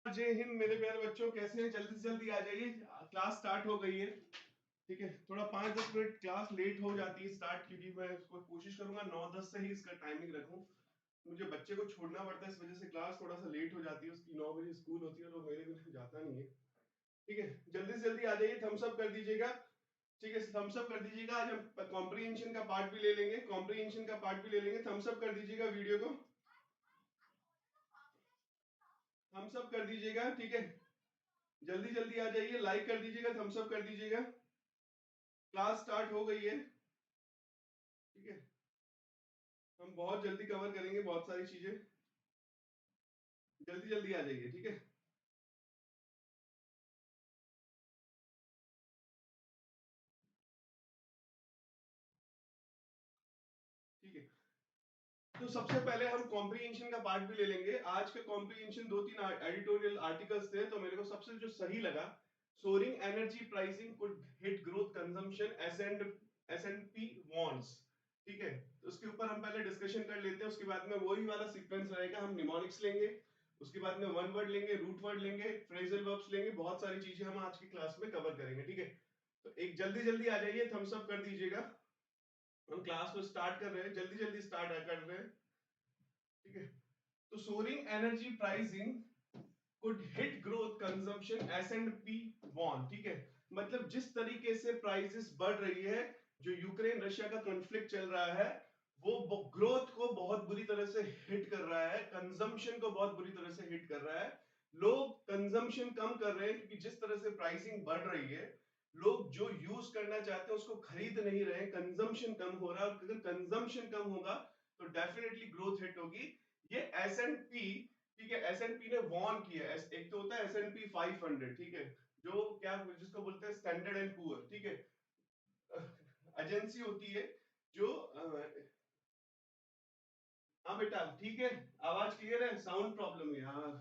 जय हिंद मेरे प्यारे बच्चों, कैसे हैं? जल्दी से जल्दी आ जाइए, क्लास स्टार्ट हो गई है। ठीक है, थोड़ा 5-10 मिनट क्लास लेट हो जाती है स्टार्ट, क्योंकि मैं उसको कोशिश करूंगा 9-10 से ही इसका टाइमिंग रखूं। मुझे बच्चे को छोड़ना पड़ता है, इस वजह से क्लास थोड़ा सा लेट हो जाती है। उसकी 9 बजे स्कूल होती है, तो मेरे बिना जाता नहीं है। ठीक है, जल्दी से जल्दी आ जाइए, थम्स अप कर दीजिएगा। ठीक है, थम्स अप कर दीजिएगा। आज हम कॉम्प्रीहेंशन का पार्ट भी ले लेंगे, कॉम्प्रीहेंशन का पार्ट भी ले लेंगे। थम्स अप कर दीजिएगा, वीडियो को थम्स अप कर दीजिएगा। ठीक है, जल्दी जल्दी आ जाइए, लाइक कर दीजिएगा, थम्स अप कर दीजिएगा। क्लास स्टार्ट हो गई है। ठीक है, हम बहुत जल्दी कवर करेंगे बहुत सारी चीजें। जल्दी जल्दी आ जाइए। ठीक है, ठीक है। तो सबसे पहले हम कॉम्प्रीहेंशन का पार्ट भी ले लेंगे। आज का कॉम्प्रीहेंशन 2-3 एडिटोरियल आर्टिकल्स थे, तो मेरे को सबसे जो सही लगा, soaring energy pricing could hit growth consumption S and P warns. ठीक है, तो उसके ऊपर हम पहले डिस्कशन कर लेते हैं, उसके बाद में वही वाला सीक्वेंस रहेगा। हम निमोनिक्स लेंगे, उसके बाद में वन वर्ड लेंगे, रूट वर्ड लेंगे, फ्रेजल वर्ब्स लेंगे, बहुत सारी चीजें हम आज की क्लास में कवर करेंगे। ठीक है, तो एक जल्दी जल्दी आ जाइए, थम्स अप कर दीजिएगा। हम क्लास को स्टार्ट कर रहे हैं, जल्दी जल्दी स्टार्ट कर रहे हैं। ठीक है, तो soaring energy pricing could hit growth consumption S and P वॉन। ठीक है, मतलब जिस तरीके से प्राइसेस बढ़ रही है, जो यूक्रेन रशिया का कॉन्फ्लिक्ट चल रहा है, वो ग्रोथ को बहुत बुरी तरह से हिट कर रहा है, कंजम्पशन को बहुत बुरी तरह से हिट कर रहा है। लोग कंजम्पशन कम कर रहे हैं, क्योंकि जिस तरह से प्राइसिंग बढ़ रही है, लोग जो यूज करना चाहते हैं उसको खरीद नहीं रहे, कंजम्पशन कम हो रहा है। और अगर कंजम्पशन कम होगा तो डेफिनेटली ग्रोथ हिट होगी। ये एस एंड पी, ठीक है, एस एंड पी ने वॉर्न किया है। एक तो होता है S&P 500, ठीक है, जो क्या जिसको बोलते हैं स्टैंडर्ड एंड पुअर। ठीक है, एजेंसी होती है जो हाँ बेटा, ठीक है, आवाज क्लियर है? साउंड प्रॉब्लम है यार,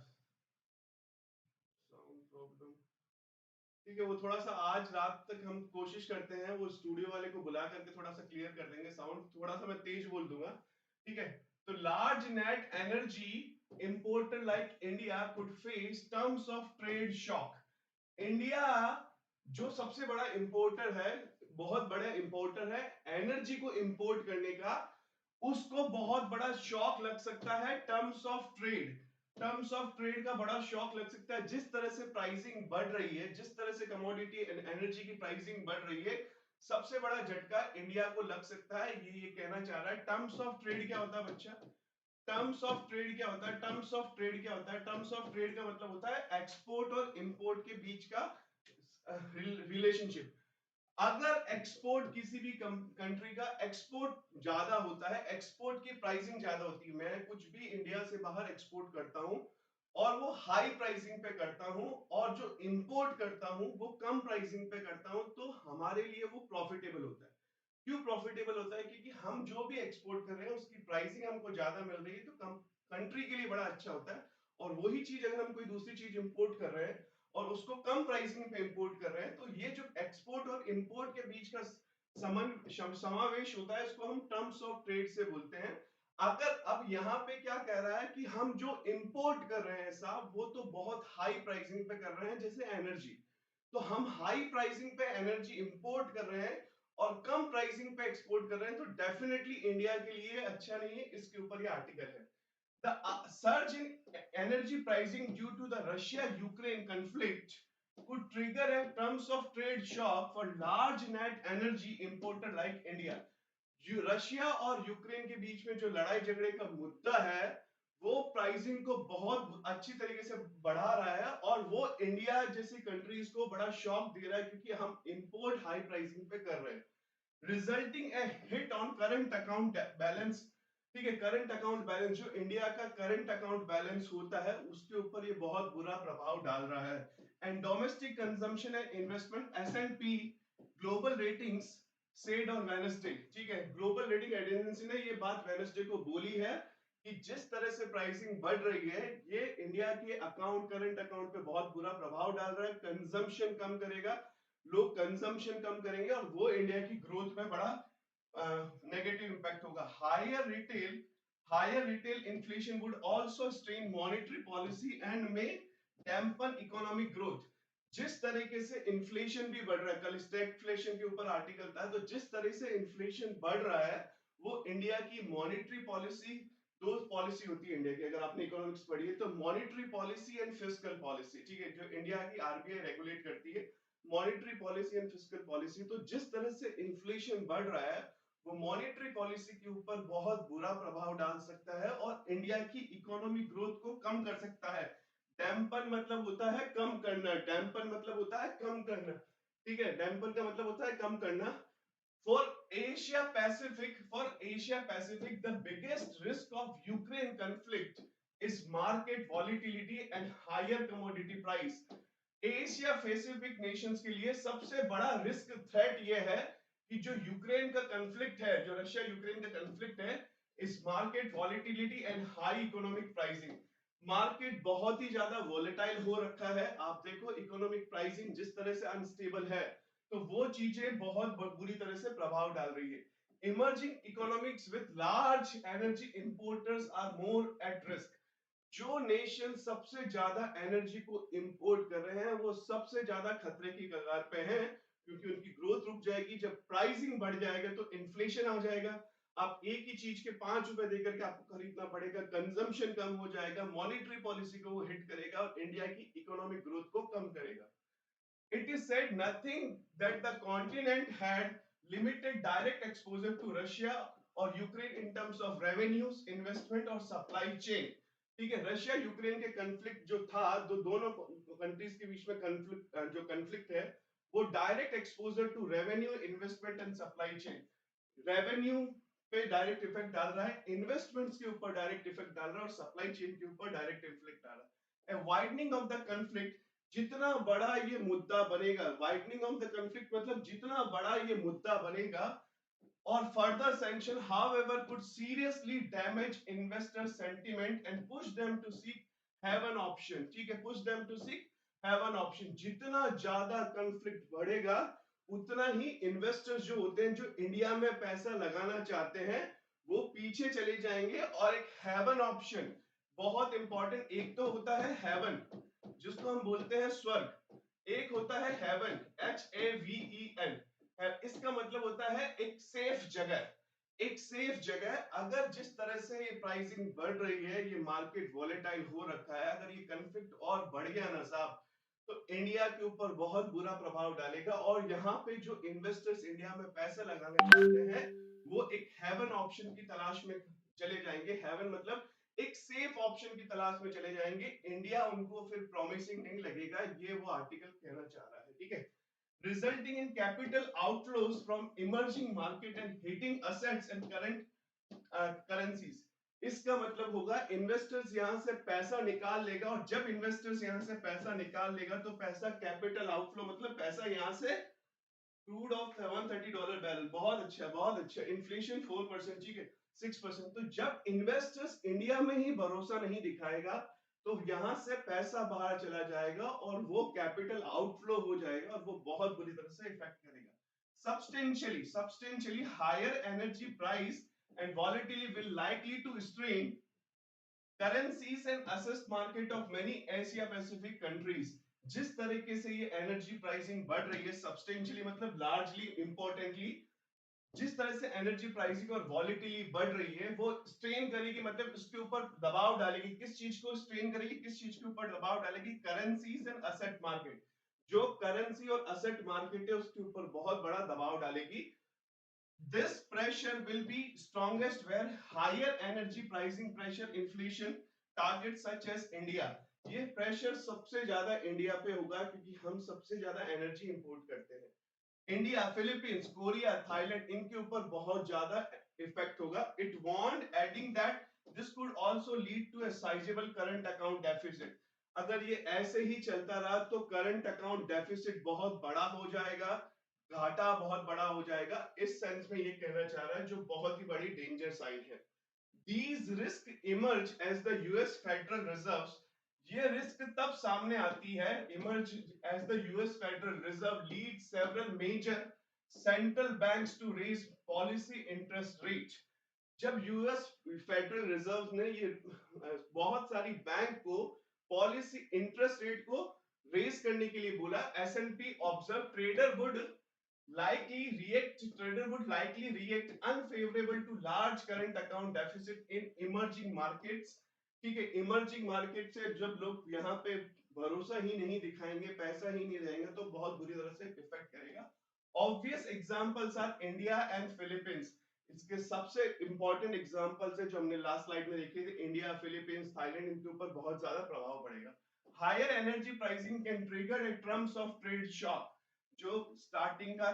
साउंड प्रॉब्लम। ठीक है, वो थोड़ा सा आज रात तक हम कोशिश करते हैं, वो स्टूडियो वाले को बुला करके थोड़ा सा क्लियर कर देंगे साउंड। थोड़ा सा मैं तेज बोल दूंगा। ठीक है, तो large net energy importer like India could face terms of trade shock. India जो सबसे बड़ा इंपोर्टर है, बहुत बड़ा इंपोर्टर है एनर्जी को इंपोर्ट करने का, उसको बहुत बड़ा शॉक लग सकता है terms of trade. Terms of trade का बड़ा शॉक लग सकता है। जिस तरह से प्राइसिंग बढ़ रही है, जिस तरह से कमोडिटी एनर्जी की प्राइसिंग बढ़ रही है, सबसे बड़ा झटका इंडिया को लग सकता है। ये कहना चाह रहा है। टर्म्स ऑफ ट्रेड क्या होता है बच्चा? टर्म्स ऑफ ट्रेड क्या होता है? टर्म्स ऑफ ट्रेड क्या होता है? टर्म्स ऑफ ट्रेड का मतलब होता है एक्सपोर्ट और इंपोर्ट के बीच का रिलेशनशिप। अगर एक्सपोर्ट किसी भी कंट्री का एक्सपोर्ट ज्यादा होता है, एक्सपोर्ट की प्राइसिंग ज्यादा होती है, मैं कुछ भी इंडिया से बाहर एक्सपोर्ट करता हूं और वो हाई प्राइसिंग पे करता हूं, और जो इंपोर्ट करता हूं वो कम प्राइसिंग पे करता हूं, तो हमारे लिए वो प्रॉफिटेबल होता है। क्यों प्रॉफिटेबल होता है? क्योंकि हम जो भी एक्सपोर्ट कर रहे हैं उसकी प्राइसिंग हमको ज्यादा मिल रही है, तो कम कंट्री के लिए बड़ा अच्छा होता है। और वही चीज अगर हम कोई दूसरी चीज इंपोर्ट कर रहे हैं और उसको कम प्राइसिंग पे इंपोर्ट कर रहे हैं, तो ये जो एक्सपोर्ट और इंपोर्ट के बीच का समावेश होता है, इसको हम टर्म्स ऑफ ट्रेड से बोलते हैं। अगर अब यहाँ पे क्या कह रहा है कि हम जो इंपोर्ट कर रहे हैं साहब, वो तो बहुत हाई प्राइसिंग पे कर रहे हैं, जैसे एनर्जी। तो हम हाई प्राइसिंग पे एनर्जी इंपोर्ट कर रहे हैं और कम प्राइसिंग पे एक्सपोर्ट कर रहे हैं, तो डेफिनेटली इंडिया के लिए अच्छा नहीं है। इसके ऊपर ये आर्टिकल है। The surge in energy pricing due to the Russia-Ukraine conflict could trigger a terms of trade shock for large net energy importer like India. Russia और यूक्रेन के बीच में जो लड़ाई झगड़े का मुद्दा है, वो प्राइसिंग को बहुत अच्छी तरीके से बढ़ा रहा है, और वो इंडिया जैसी कंट्रीज को बड़ा शॉक दे रहा है, क्योंकि हम इंपोर्ट हाई प्राइसिंग पे कर रहे हैं, resulting A hit on current account balance. ठीक है, करंट अकाउंट बैलेंस, जो इंडिया का करंट अकाउंट बैलेंस होता है, उसके ऊपर ये बहुत बुरा प्रभाव डाल रहा है। And domestic consumption and investment S&P global ratings said on Wednesday. ठीक है, ग्लोबल रेटिंग एजेंसी ने ये बात वेडनेसडे को बोली है कि जिस तरह से प्राइसिंग बढ़ रही है, ये इंडिया के अकाउंट, करंट अकाउंट पे बहुत बुरा प्रभाव डाल रहा है, कंजम्पशन कम करेगा, लोग कंजम्पशन कम करेंगे, और वो इंडिया की ग्रोथ में बड़ा नेगेटिव इंपैक्ट होगा। Higher retail inflation would also strain monetary policy and may dampen economic growth. जिस तरीके से इन्फ्लेशन भी बढ़ रहा है, कल स्टैगफ्लेशन के ऊपर आर्टिकल था, तो जिस तरह से इन्फ्लेशन बढ़ रहा है वो इंडिया की मॉनेटरी पॉलिसी, दो पॉलिसी होती है इंडिया की, अगर आपने इकोनॉमिक्स पढ़ी है तो monetary policy and fiscal policy, ठीक है, जो इंडिया की आरबीआई रेगुलेट करती है, monetary policy and fiscal policy. तो जिस तरह से इन्फ्लेशन बढ़ रहा है वो मॉनेटरी पॉलिसी के ऊपर बहुत बुरा प्रभाव डाल सकता है और इंडिया की इकोनॉमिक ग्रोथ को कम कर सकता है। डैम्पन मतलब होता है कम करना, डैम्पन मतलब होता है कम करना, ठीक है, डैम्पन का मतलब होता है कम करना। For Asia Pacific, the biggest risk of Ukraine conflict is market volatility and higher commodity price. Asia Pacific Nations के लिए सबसे बड़ा रिस्क थ्रेट ये है कि जो यूक्रेन का कॉन्फ्लिक्ट है, जो रशिया यूक्रेन का कॉन्फ्लिक्ट है, इस market volatility and high economic pricing. Market बहुत ही ज्यादा वोलेटाइल हो रखा है, आप देखो इकोनॉमिक प्राइसिंग जिस तरह से अनस्टेबल है, तो वो चीजें बहुत बुरी तरह से प्रभाव डाल रही है। Emerging economics with large energy importers are more at risk. जो नेशन सबसे ज्यादा एनर्जी को इंपोर्ट कर रहे हैं वो सबसे ज्यादा खतरे की कगार पे हैं, क्योंकि उनकी ग्रोथ रुक जाएगी। जब प्राइसिंग बढ़ जाएगा तो इन्फ्लेशन आ जाएगा, आप एक ही चीज के 5 रुपए देकर के आपको खरीदना पड़ेगा, कंजम्पशन कम हो जाएगा, मॉनेटरी पॉलिसी को वो हिट करेगा और इंडिया की इकोनॉमिक ग्रोथ को कम करेगा। It is said nothing that the continent had limited direct exposure to Russia or Ukraine in terms of revenues, investment और supply chain। ठीक है, रशिया यूक्रेन के कॉन्फ्लिक्ट जो था, तो दोनों कंट्रीज के बीच में कॉन्फ्लिक्ट, जो कॉन्फ्लिक्ट है वो direct exposure to revenue, investment and supply chain. Revenue पे डायरेक्ट इफेक्ट डाल रहा है, इन्वेस्टमेंट्स के ऊपर डायरेक्ट इफेक्ट डाल रहा है और सप्लाई चेन के ऊपर डायरेक्ट इफेक्ट डाल रहा है। वाइडनिंग ऑफ द कॉन्फ्लिक्ट, जितना बड़ा ये मुद्दा बनेगा, वाइडनिंग ऑफ द कॉन्फ्लिक्ट मतलब जितना बड़ा ये मुद्दा बनेगा, और further sanction however could seriously damage investor sentiment and push them to seek have an option। ठीक है, push them to seek have an option। जितना ज्यादा कॉन्फ्लिक्ट बढ़ेगा उतना ही इन्वेस्टर्स जो होते हैं, जो इंडिया में पैसा लगाना चाहते हैं, वो पीछे चले जाएंगे। और एक हेवन ऑप्शन बहुत इंपॉर्टेंट, एक तो होता है हेवन जिसको हम बोलते हैं स्वर्ग, एक होता है हेवन, HAVEN। इसका मतलब होता है एक सेफ जगह, एक सेफ जगह। अगर जिस तरह से ये प्राइसिंग बढ़ रही है, ये मार्केट वॉलेटाइल हो रखा है, अगर ये कॉन्फ्लिक्ट और बढ़ गया ना साहब, तो इंडिया के ऊपर बहुत बुरा प्रभाव डालेगा। और यहाँ पे जो इन्वेस्टर्स इंडिया में पैसा लगाना चाहते हैं वो एक हेवन ऑप्शन की तलाश में चले जाएंगे। हेवन मतलब एक सेफ ऑप्शन की तलाश में चले जाएंगे, इंडिया उनको फिर प्रॉमिसिंग नहीं लगेगा, ये वो आर्टिकल कहना चाह रहा है, ठीक है। Resulting in capital outflows from emerging market and hitting assets and current currencies। इसका मतलब होगा इन्वेस्टर्स यहां से पैसा निकाल लेगा, और जब इन्वेस्टर्स यहां से पैसा निकाल लेगा तो पैसा कैपिटल आउटफ्लो मतलब पैसा यहां से, क्रूड ऑफ $130 बैरल, बहुत अच्छा बहुत अच्छा, इन्फ्लेशन 4%, ठीक है 6%। तो जब इन्वेस्टर्स इंडिया में ही भरोसा नहीं दिखाएगा तो यहां से पैसा बाहर चला जाएगा और वो कैपिटल आउटफ्लो हो जाएगा और वो बहुत बुरी तरह से इफेक्ट करेगा। Substantially higher energy price and volatility will likely to strain currencies and assets market of many Asia Pacific countries। जिस तरीके से ये एनर्जी प्राइसिंग बढ़ रही है, सब्सटेंशियली मतलब लार्जली इंपॉर्टेंटली, जिस तरह से एनर्जी प्राइसिंग और वॉलेटिलिटी बढ़ रही है वो स्ट्रेन करेगी, मतलब इसके ऊपर दबाव डालेगी। किस चीज को स्ट्रेन करेगी, किस चीज के ऊपर दबाव डालेगी, करेंसीज एंड असेट मार्केट। जो करेंसी और असेट मार्केट है उसके ऊपर बहुत बड़ा दबाव डालेगी। This pressure will be strongest where higher energy pricing pressure inflation targets such as India। ये प्रेशर सबसे ज्यादा इंडिया पे होगा क्योंकि हम सबसे ज्यादा एनर्जी इंपोर्ट करते हैं। इंडिया, फिलीपींस, कोरिया, थाईलैंड, इनके ऊपर बहुत ज्यादा इफेक्ट होगा। It want adding that this could also lead to a sizeable current account deficit. अगर ये ऐसे ही चलता रहा तो करंट अकाउंट डेफिसिट बहुत बड़ा हो जाएगा, घाटा बहुत बड़ा हो जाएगा। इस सेंस में ये कहना चाह रहा है, जो बहुत ही बड़ी डेंजर साइन है। These risks emerge as the US Federal Reserve। ये रिस्क तब सामने आती है, emerge as the US Federal Reserve leads several major central banks to raise policy interest rate। जब यूएस फेडरल रिजर्व ने ये बहुत सारी बैंक को पॉलिसी इंटरेस्ट रेट को रेज करने के लिए बोला। S&P observe trader would likely react unfavorable to large current account deficit in emerging markets। ठीक है, इमर्जिंग मार्केट से जब लोग यहाँ पे भरोसा ही नहीं दिखाएंगे, पैसा ही नहीं रहेंगे, तो बहुत बुरी तरह से इफेक्ट करेगा। Obvious examples R India and Philippines. इसके सबसे इंपॉर्टेंट एग्जांपल्स है जो हमने लास्ट स्लाइड में देखे थे, इंडिया, फिलीपींस, थाईलैंड, इनके ऊपर बहुत ज्यादा प्रभाव पड़ेगा। Higher energy pricing can trigger a terms of trade shock. जो स्टार्टिंग का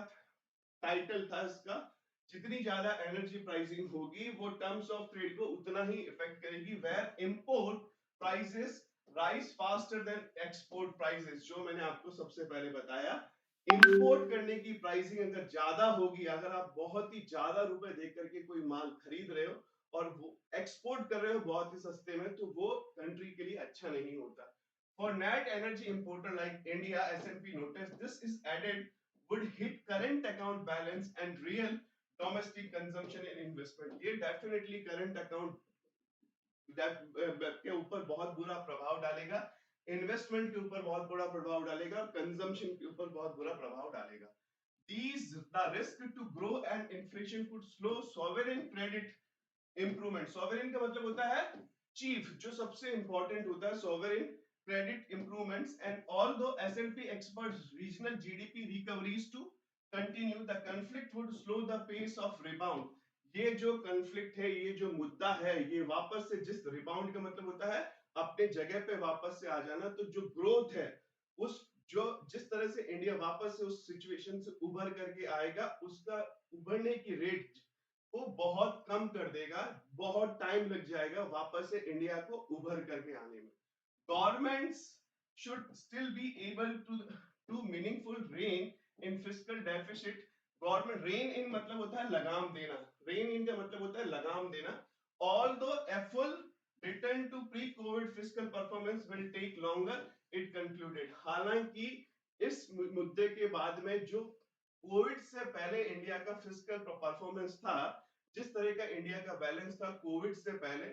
टाइटल था इसका, जितनी ज्यादा एनर्जी प्राइसिंग होगी वो टर्म्स ऑफ ट्रेड को उतना ही इफेक्ट करेगी। Where import prices rise faster than export prices, जो मैंने आपको सबसे पहले बताया। इंपोर्ट करने की प्राइसिंग अगर ज्यादा होगी, अगर आप बहुत ही ज्यादा रुपए दे करके कोई माल खरीद रहे हो और वो एक्सपोर्ट कर रहे हो बहुत ही सस्ते में, तो वो कंट्री के लिए अच्छा नहीं होता। For net energy importer like India, S&P noticed this is added would hit current account balance and real domestic consumption and investment। ये definitely current account के ऊपर बहुत बुरा प्रभाव डालेगा, इन्वेस्टमेंट के ऊपर बहुत बुरा प्रभाव डालेगा, कंजम्पशन के ऊपर बहुत बुरा प्रभाव डालेगा। These the risk to grow and inflation could slow sovereign credit improvement। sovereign का मतलब होता है चीफ, जो सबसे इंपॉर्टेंट होता है sovereign credit improvements, and although S&P experts regional GDP recoveries to continue, the conflict would slow the pace of rebound। ये जो conflict है, ये जो मुद्दा है, ये वापस से जिस rebound का मतलब होता है अपने जगह पे वापस से आ जाना, तो जो growth है उस जो जिस तरह से इंडिया वापस से उस सिचुएशन से उभर करके आएगा, उसका उभरने की रेट वो बहुत कम कर देगा, बहुत टाइम लग जाएगा वापस से इंडिया को उभर करके आने में। Governments should still be able to do meaningful rein in fiscal deficit। Government rein in मतलब होता है लगाम देना, रेन इन का मतलब होता है लगाम देना। Although a full return to pre-COVID fiscal performance will take longer, it concluded। हालांकि इस मुद्दे के बाद में जो कोविड से पहले इंडिया का फिस्कल परफॉर्मेंस था, जिस तरह का इंडिया का बैलेंस था कोविड से पहले,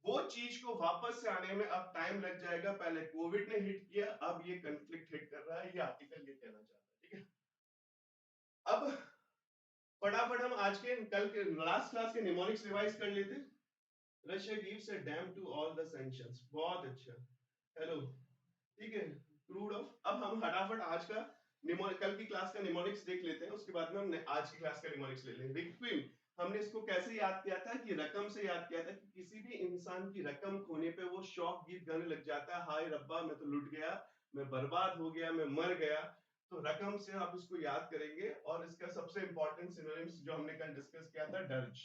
वो चीज को वापस से आने में अब टाइम लग जाएगा। पहले कोविड ने हिट किया, अब ये कंफ्लिक्ट हिट कर रहा है, ये आर्टिकल ये कहना चाहता है। ठीक है, अब फटाफट हम आज के कल के लास्ट क्लास के निमोनिक्स रिवाइज कर लेते। Russia gives a damn to all the sanctions, बहुत अच्छा, हेलो, ठीक है, क्रूड ऑफ। अब हम फटाफट आज का कल की क्लास का निमोनिक्स देख लेते हैं, उसके बाद में हम आज की क्लास का निमोनिक्स ले लेंगे। रिक्विम हमने इसको कैसे याद किया था कि रकम से याद किया था कि किसी भी इंसान की रकम खोने पे वो शौक गीत गाने लग जाता है, हाय रब्बा मैं तो लुट गया, मैं बर्बाद हो गया, मैं मर गया। तो रकम से आप इसको याद करेंगे। और इसका सबसे इंपॉर्टेंट सिनोनिम्स जो हमने कल डिस्कस किया था, डर्ज,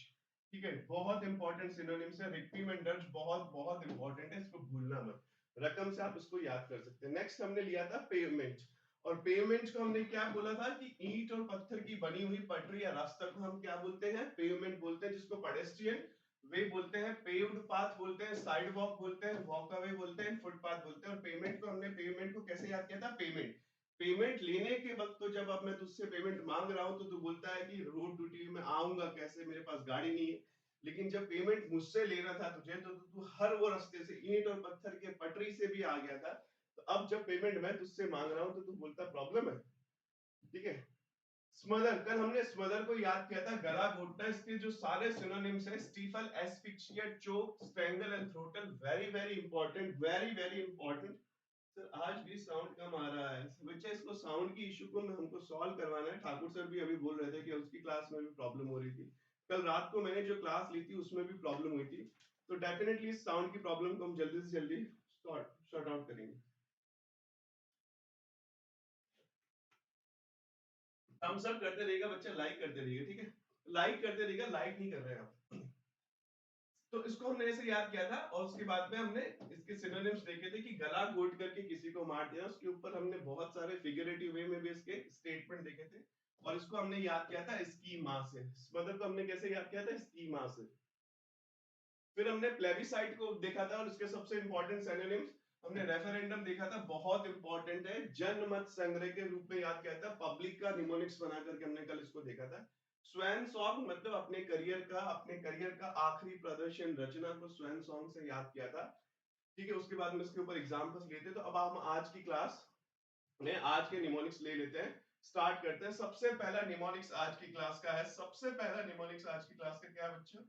ठीक है, बहुत इंपॉर्टेंट सिनोनिम्स है, रिक्विम एंड डर्ज बहुत बहुत इंपॉर्टेंट है, इसको भूलना मत। रकम से आप इसको याद कर सकते हैं। नेक्स्ट हमने लिया था पेमेंट, और पेमेंट को हमने क्या बोला था कि ईंट और पत्थर की बनी हुई पटरी या रास्ता को हम क्या बोलते हैं, पेमेंट बोलते हैं, जिसको पेडेस्ट्रियन वे बोलते हैं, पेव्ड पाथ बोलते हैं, साइड वॉक बोलते हैं, वॉकअवे बोलते हैं, फुटपाथ बोलते हैं। और पेमेंट को हमने पेमेंट को कैसे याद किया था, पेमेंट पेमेंट लेने के वक्त, तो जब अब मैं तुझसे पेमेंट मांग रहा हूं तो तू बोलता है कि रोड ड्यूटी में आऊंगा कैसे, मेरे पास गाड़ी नहीं है। लेकिन जब पेमेंट मुझसे लेना था तुझे, तो तू हर वो रास्ते से ईंट और पत्थर के पटरी से भी आ गया था। तो अब जब पेमेंट मैं तुझसे मांग रहा हूं तो तू बोलता प्रॉब्लम है। ठीक है, स्मदर, कल हमने स्मदर को याद किया था, गला घोटना। इसके जो सारे सिनोनिम्स हैं, stifle, asphyxiate, choke, strangle and throttle, very very important, very very important. Sir आज भी साउंड कम आ रहा है बच्चा, इसको साउंड की इशू को हमको सॉल्व करवाना है। ठाकुर सर भी अभी बोल रहे थे कि उसकी क्लास में भी प्रॉब्लम हो रही थी, कल रात को मैंने जो क्लास ली थी उसमें भी प्रॉब्लम हुई थी। तो डेफिनेटली साउंड की प्रॉब्लम को हम जल्दी से जल्दी शॉर्ट आउट करेंगे। थम्स अप करते रहिएगा बच्चा, लाइक करते रहिएगा, ठीक है, लाइक करते रहिएगा, लाइक नहीं कर रहे हैं आप। तो इसको हमने ऐसे याद किया था, और उसके बाद में हमने इसके सिनोनिम्स देखे थे कि गला घोट करके किसी को मार दिया। उसके ऊपर हमने बहुत सारे फिगरेटिव वे में भी इसके स्टेटमेंट देखे थे, और इसको हमने याद किया था स्कीमा से। मतलब को हमने कैसे याद किया था, स्कीमा से। फिर हमने प्लेबिसाइट को देखा था, और इसके सबसे इंपॉर्टेंट सिनोनिम्स हमने रेफरेंडम देखा था, बहुत इंपॉर्टेंट है, जनमत संग्रह के रूप में याद किया था, पब्लिक का निमोनिक्स बना करके हमने कल इसको देखा था। स्वैन सॉन्ग मतलब अपने करियर का आखिरी प्रदर्शन रचना को स्वैन सॉन्ग से याद किया था। ठीक है, उसके बाद में इसके ऊपर एग्जांपल्स लेते हैं। तो अब हम आज की क्लास में आज के निमोनिक्स ले लेते हैं, स्टार्ट करते हैं। सबसे पहला निमोनिक्स आज की क्लास का है, सबसे पहला निमोनिक्स आज की क्लास का क्या है बच्चों?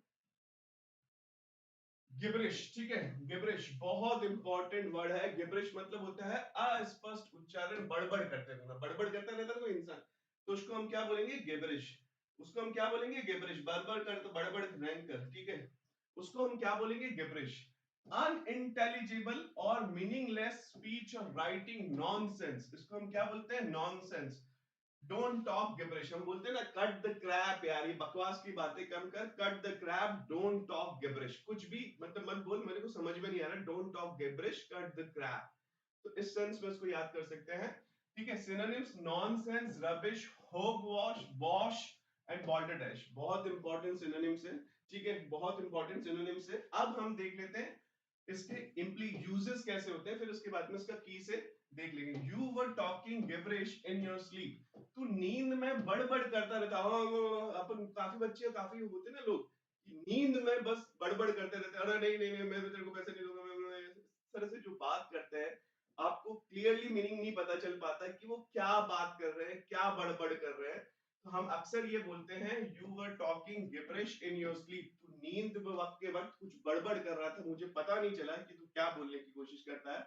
गिबरिश। ठीक है, गिबरिश बहुत इंपॉर्टेंट वर्ड है। गिबरिश मतलब होता है अस्पष्ट उच्चारण, बड़बड़ करते रहना। बड़बड़ करता रहता है कोई इंसान, तो उसको हम क्या बोलेंगे? गिबरिश। उसको हम क्या बोलेंगे? गिबरिश। बड़बड़ कर तो बड़बड़ रैंक कर, ठीक है, उसको हम क्या बोलेंगे? गिबरिश। अनइंटेलिजिबल और मीनिंगलेस स्पीच और राइटिंग नॉनसेंस, इसको हम क्या बोलते हैं? नॉनसेंस। Don't talk gibberish. हम बोलते हैं ना कट द क्रैप, यार ये बकवास की बातें कम कर, cut the crap, don't talk gibberish. कुछ भी मतलब मत बोल, मेरे को समझ में नहीं आ रहा, don't talk gibberish, cut the crap. तो इस सेंस में इसको याद कर सकते हैं। ठीक है, synonyms nonsense, rubbish, hogwash, bosh and balderdash, बहुत इंपॉर्टेंट सिनोनिम्स है। ठीक है, बहुत इंपॉर्टेंट सिनोनिम्स है। अब हम देख लेते हैं इसके इम्प्ली यूजेस कैसे होते हैं, फिर उसके बाद में इसका की से देख लेंगे। You were talking gibberish in your sleep, तू नींद में बड़बड़ करता रहता। अपन काफी बच्चे काफी होते ना लोग, नींद में बस बड़बड़ करते रहते, अरे नहीं नहीं नहीं मैं तो तेरे को पैसे नहीं दूंगा, मैं इस तरह से जो बात करते हैं, आपको क्लियरली मीनिंग नहीं पता चल पाता कि वो क्या बात कर रहे हैं, क्या बड़बड़ कर रहे हैं। तो हम अक्सर ये बोलते हैं you were talking gibberish in your sleep, तू नींद वक्त के वक्त कुछ बड़बड़ कर रहा था, मुझे पता नहीं चला कि तू क्या बोलने की कोशिश करता है।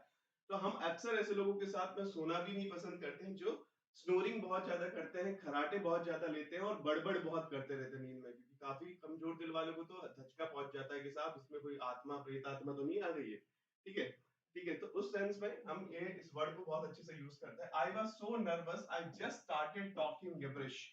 तो हम अक्सर ऐसे लोगों के साथ में सोना भी नहीं पसंद करते हैं, जो स्नोरिंग बहुत ज्यादा करते हैं, खराटे बहुत ज्यादा लेते हैं और बड़बड़ बहुत करते रहते हैं नींद में, क्योंकि काफी कमजोर दिल वालों को तो धचका पहुंच जाता है कि साहब इसमें कोई आत्मा प्रेत आत्मा तो नहीं आ गई है। ठीक है, ठीक है, तो उस सेंस में हम ये इस वर्ड को बहुत अच्छे से यूज करते हैं। I was so nervous I just started talking gibberish,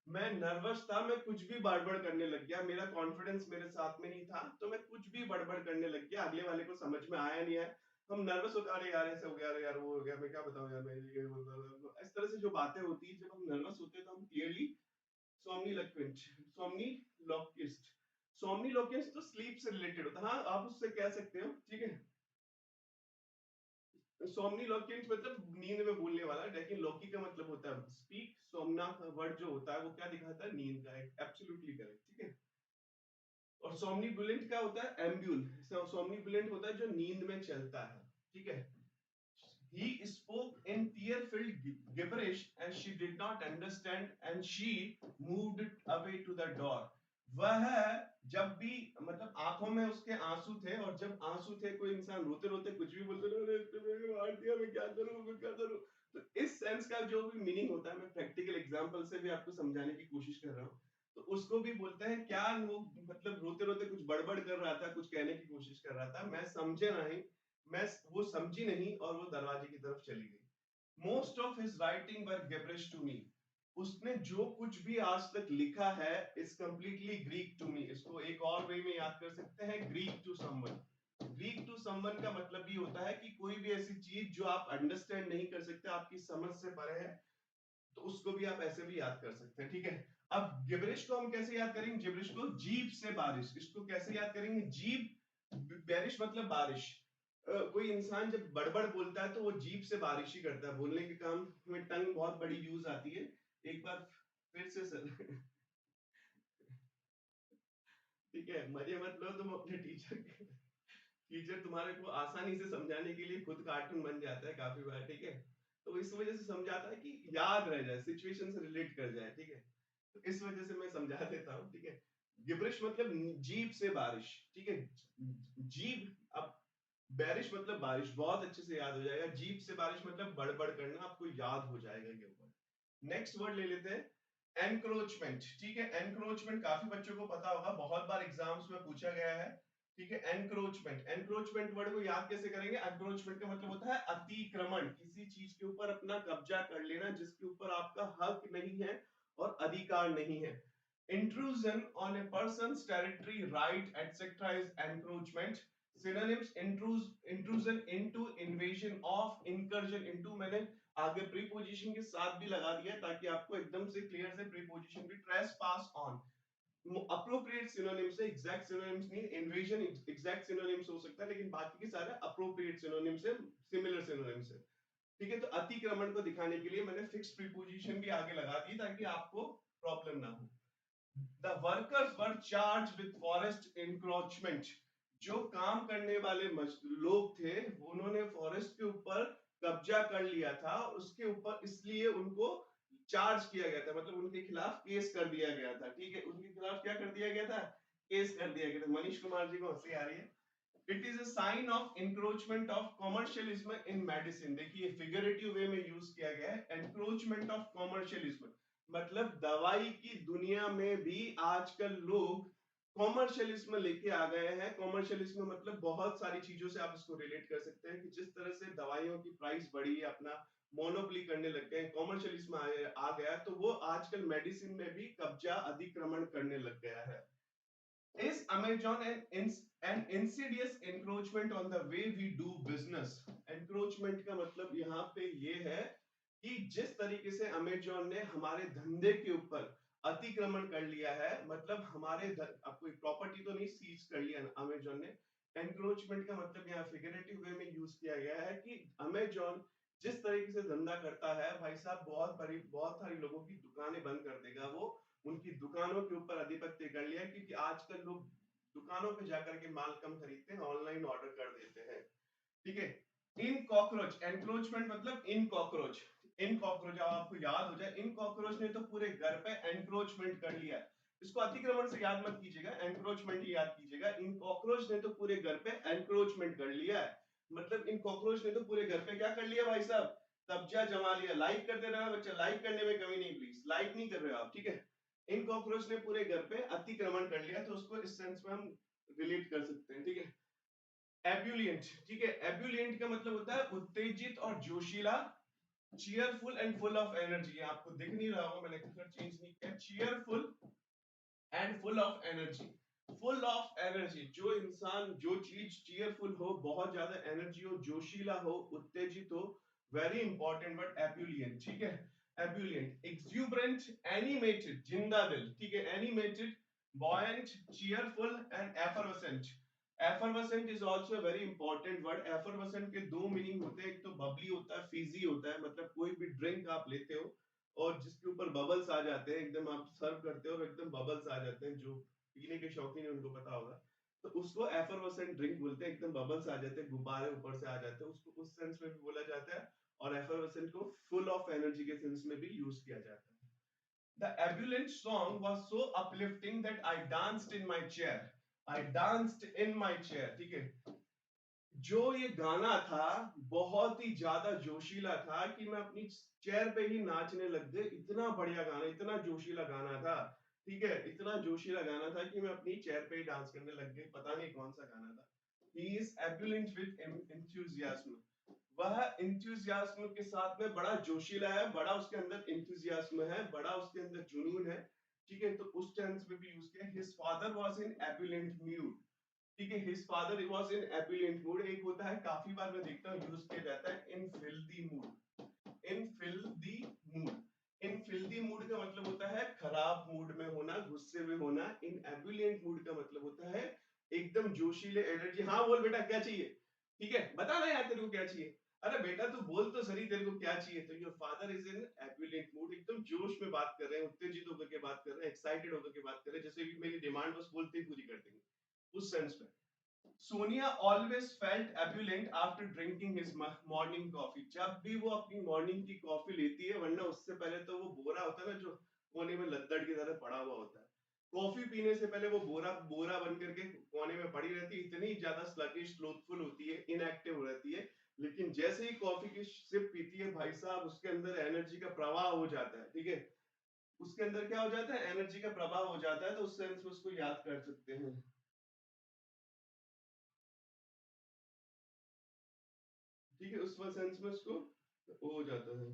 मैं नर्वस था, मैं कुछ भी बड़बड़ करने लग गया, मेरा कॉन्फिडेंस मेरे साथ में नहीं था, तो मैं कुछ भी बड़बड़ करने लग गया, अगले वाले को समझ में आया नहीं है। हम नर्वस होते, अरे यार ऐसे हो गया, अरे यार वो हो गया, मैं क्या बताऊं यार, मैं इस तरह से जो बातें होती है, जब हम नर्वस होते हैं तो हम क्लियरली सोमनीलक्वेंट, सोमनीलॉकिस्ट, सोमनीलॉकिस्ट तो स्लीप से रिलेटेड होता है, हाँ आप उससे कह सकते हो। ठीक है, सोमनीलॉकिंट मतलब नींद में बोलने वाला, लेकिन लॉकी का मतलब होता है स्पीक। सोमना का वर्ड जो होता है वो क्या दिखाता है? नींद का। Absolutely correct. ठीक है, और सोमनीबुलेंट क्या होता है? एम्ब्यूल। सोमनीबुलेंट होता है जो नींद में चलता है। ठीक है, he spoke in tear-filled gibberish and she did not understand and she moved away to the door. वह जब भी मतलब आंखों में उसके आंसू थे, और जब आंसू थे, कोई इंसान रोते रोते कुछ भी बोलते रहे, अरे मार दिया, मैं क्या करूं, मैं क्या करूं। तो इस सेंस का जो भी मीनिंग होता है, मैं प्रैक्टिकल एग्जांपल से भी आपको समझाने की कोशिश कर रहा हूं। तो उसको भी बोलते हैं क्या, वो मतलब रोते रोते कुछ बड़बड़ कर रहा था, कुछ कहने की कोशिश कर रहा था, मैं समझे नहीं, मैं वो समझी नहीं और वो दरवाजे की तरफ चली गई। Most of his writing were gibberish to me, उसने जो कुछ भी आज तक लिखा है is completely Greek to me. इसको एक और वे में याद कर सकते हैं, Greek to someone. Greek to someone का मतलब भी होता है कि कोई भी ऐसी चीज जो आप अंडरस्टैंड नहीं कर सकते, आपकी समझ से परे है, तो उसको भी आप ऐसे भी याद कर सकते हैं। ठीक है, अब गिबरिश को हम कैसे याद करेंगे? गिबरिश को जीभ से बारिश, इसको कैसे याद करेंगे? जीभ, बारिश मतलब बारिश। कोई इंसान जब बड़बड़ बोलता है तो वो जीभ से बारिश ही करता है, बोलने के काम में टंग बहुत बड़ी यूज आती है। एक बार फिर से सर ठीक है, मजे मत लो तुम अपने टीचर के, टीचर तुम्हारे को आसानी से समझाने के लिए खुद कार्टून बन जाता है काफी बार। ठीक है, तो इस वजह से समझाता है कि याद रह जाए, सिचुएशन से रिलेट कर जाए। ठीक है, तो इस वजह से मैं समझा देता हूँ। ठीक है, गिबरिश मतलब जीभ से बारिश। ठीक है, जीभ, अब बारिश मतलब बारिश, बहुत अच्छे से याद हो जाएगा। जीभ से बारिश मतलब बड़बड़ करना, आपको याद हो जाएगा ये वर्ड। नेक्स्ट वर्ड ले लेते हैं, एनक्रोचमेंट। ठीक है, एनक्रोचमेंट काफी बच्चों को पता होगा, बहुत बार एग्जाम्स में पूछा गया है। ठीक है, एनक्रोचमेंट, एनक्रोचमेंट वर्ड को याद कैसे करेंगे? एनक्रोचमेंट का मतलब होता है अतिक्रमण, किसी चीज के ऊपर अपना कब्जा कर लेना जिसके ऊपर आपका हक नहीं है और अधिकार नहीं है। Intrusion on a person's territory, right, etc. is encroachment. Synonyms: intrusion into, invasion of, incursion into। मैंने आगे प्रीपोजिशन के साथ भी लगा दिया ताकि आपको एकदम से क्लियर से प्रीपोजिशन भी। trespass on, अप्रोप्रिएट सिनोनिम्स है, एग्जैक्ट सिनोनिम्स नहीं। इन्वेजन एग्जैक्ट सिनोनिम्स हो सकता है, लेकिन बाकी के सारे अप्रोप्रिएट सिनोनिम्स है, सिमिलर सिनोनिम्स है। ठीक है, तो अतिक्रमण को दिखाने के लिए मैंने फिक्स प्रीपोजिशन भी आगे लगा दी ताकि आपको प्रॉब्लम ना हो। The workers were charged with forest encroachment. जो काम करने वाले लोग थे उन्होंने फॉरेस्ट के ऊपर कब्जा कर लिया था, उसके ऊपर इसलिए उनको चार्ज किया गया था, मतलब उनके खिलाफ केस कर दिया गया था। ठीक है, उनके खिलाफ क्या कर दिया गया था, केस कर दिया गया था। मनीष कुमार जी को हंसी आ रही है। It is a sign of encroachment of commercialism in medicine. देखिए फिगरेटिव वे में यूज किया गया है, एंक्रोचमेंट ऑफ कॉमर्शियलिज्म, मतलब दवाई की दुनिया में भी आजकल लोग कॉमर्शियलिज्म लेके आ गए हैं। कॉमर्शियलिज्म मतलब बहुत सारी चीजों से आप इसको रिलेट कर सकते हैं कि जिस तरह से दवाइयों की प्राइस बढ़ी है, अपना मोनोपोली करने लग गए, कॉमर्शियलिज्म आ गया, तो वो आजकल मेडिसिन में भी कब्जा अधिक्रमण करने लग गया है। Is Amazon an insidious encroachment on the way we do business? Encroachment का मतलब यहाँ पे ये है कि जिस तरीके से अमेजोन ने हमारे धंधे के ऊपर अतिक्रमण कर लिया है, मतलब हमारे अब कोई प्रॉपर्टी तो नहीं सीज कर लिया अमेजोन ने। एनक्रोचमेंट का मतलब यहाँ फिगरेटिव वे में यूज किया गया है कि अमेजोन जिस तरीके से धंधा करता है भाई साहब, बहुत सारी लोगों की दुकानें बंद कर देगा वो, उनकी दुकानों के ऊपर आधिपत्य कर लिया, क्योंकि आजकल लोग दुकानों पे जाकर के माल कम खरीदते हैं, ऑनलाइन ऑर्डर कर देते हैं। ठीक है, इन कॉकरोच, एनक्रोचमेंट मतलब इन कॉकरोच। इन कॉकरोच आपको याद हो जाए, इन कॉकरोच ने तो पूरे घर पे एनक्रोचमेंट कर लिया। इसको अतिक्रमण से याद मत कीजिएगा, एनक्रोचमेंट ही याद कीजिएगा। इन कॉकरोच ने तो पूरे घर पे एनक्रोचमेंट कर लिया है, मतलब इन कॉकरोच ने तो पूरे घर पे क्या कर लिया भाई साहब, कब्जा जमा लिया। लाइक कर दे रहा है बच्चा, लाइक करने में कमी नहीं प्लीज, लाइक नहीं कर रहे हो आप, ठीक है। इन कॉकरोच ने पूरे घर पे अतिक्रमण कर लिया, तो उसको इस सेंस में हम रिलेट कर सकते हैं, ठीक है। एब्यूलियंट, ठीक है, एब्यूलियंट का मतलब होता है उत्तेजित और जोशीला, cheerful and full of energy. आपको दिख नहीं रहा होगा, मैंने कलर चेंज नहीं किया, cheerful and full of energy. Full of energy, जो इंसान, जो चीज चीयरफुल हो, बहुत ज्यादा एनर्जी हो, जोशीला हो, उत्तेजित हो, वेरी इंपॉर्टेंट वर्ड एब्यूलियंट, ठीक है। एब्यूलियंट, एक्सुबरेंट, एनिमेटेड, जिंदा दिल, ठीक है, animated, buoyant, cheerful and effervescent। effervescent is also a very important word। effervescent के दो मीनिंग होते हैं, एक तो बबली होता है, फिजी होता है, मतलब कोई भी ड्रिंक आप लेते हो और जिसके ऊपर बबल्स आ जाते हैं, एकदम आप सर्व करते हो और एकदम बबल्स आ जाते हैं, जो पीने के शौकीन है उनको पता होगा, तो उसको एफरवेसेंट ड्रिंक बोलते हैं। एकदम बबल्स आ जाते हैं, गुब्बारे ऊपर से आ जाते हैं, उसको उस सेंस में भी बोला जाता है। और एफरवेसेंट को फुल ऑफ एनर्जी के सेंस में भी यूज किया जाता है। The ebullient song was so uplifting that I danced in my chair। I danced in my chair, ठीक है। जो ये गाना था बहुत ही ज्यादा जोशीला था कि मैं अपनी चेयर पे ही नाचने लग गए। इतना बढ़िया गाना, इतना जोशीला गाना था, ठीक है, इतना जोशीला गाना था कि मैं अपनी चेयर पे ही डांस करने लग गई। पता नहीं कौन सा गाना था। He is ebullient with enthusiasm। वह enthusiasm के साथ में बड़ा जोशीला है, बड़ा उसके अंदर enthusiasm है, बड़ा उसके अंदर जुनून है, ठीक है। तो उस टेंस में भी यूज किया। His father was in ebullient mood, ठीक है। His father was in ebullient mood. एक होता है, काफी बार मैं देखता हूँ यूज किया जाता है, इन फिल्दी मूड। इन फिल्दी मूड। इन फिल्दी मूड का मतलब होता है खराब मूड में होना, गुस्से में होना। इन एब्यूलेंट मूड का मतलब होता है एकदम जोशीले, एनर्जी। हाँ बोल बेटा क्या चाहिए, ठीक है, बता ना यार तेरे को क्या चाहिए। अरे बेटा तू बोल तो सही, तेरे को क्या चाहिए। तो your father is in ebullient mood, एकदम जोश में बात कर रहे हैं, उत्तेजित होकर के बात कर रहे हैं, एक्साइटेड होकर के बात कर रहे हैं, जैसे कि मेरी डिमांड बस बोलते ही पूरी कर देंगे, उस सेंस में। Sonia always felt ebullient after drinking his morning coffee. जब भी वो अपनी मॉर्निंग की कॉफी लेती है, वरना उससे पहले तो वो बोरा होता है ना, जो कोने में लद्दड़ की तरह पड़ा हुआ होता है, कॉफी पीने से पहले वो बोरा बोरा बन करके कोने में पड़ी रहती है, इतनी ज्यादा स्लगिश, स्लोथफुल होती है, इनएक्टिव रहती है। लेकिन जैसे ही कॉफी की सिप पीती है भाई साहब, उसके अंदर एनर्जी का प्रवाह हो जाता है, ठीक है। उसके अंदर क्या हो जाता है, एनर्जी का प्रवाह हो जाता है। तो उस सेंस में उसको याद कर सकते हैं, ठीक है, उस सेंस में उसको वो हो जाता है,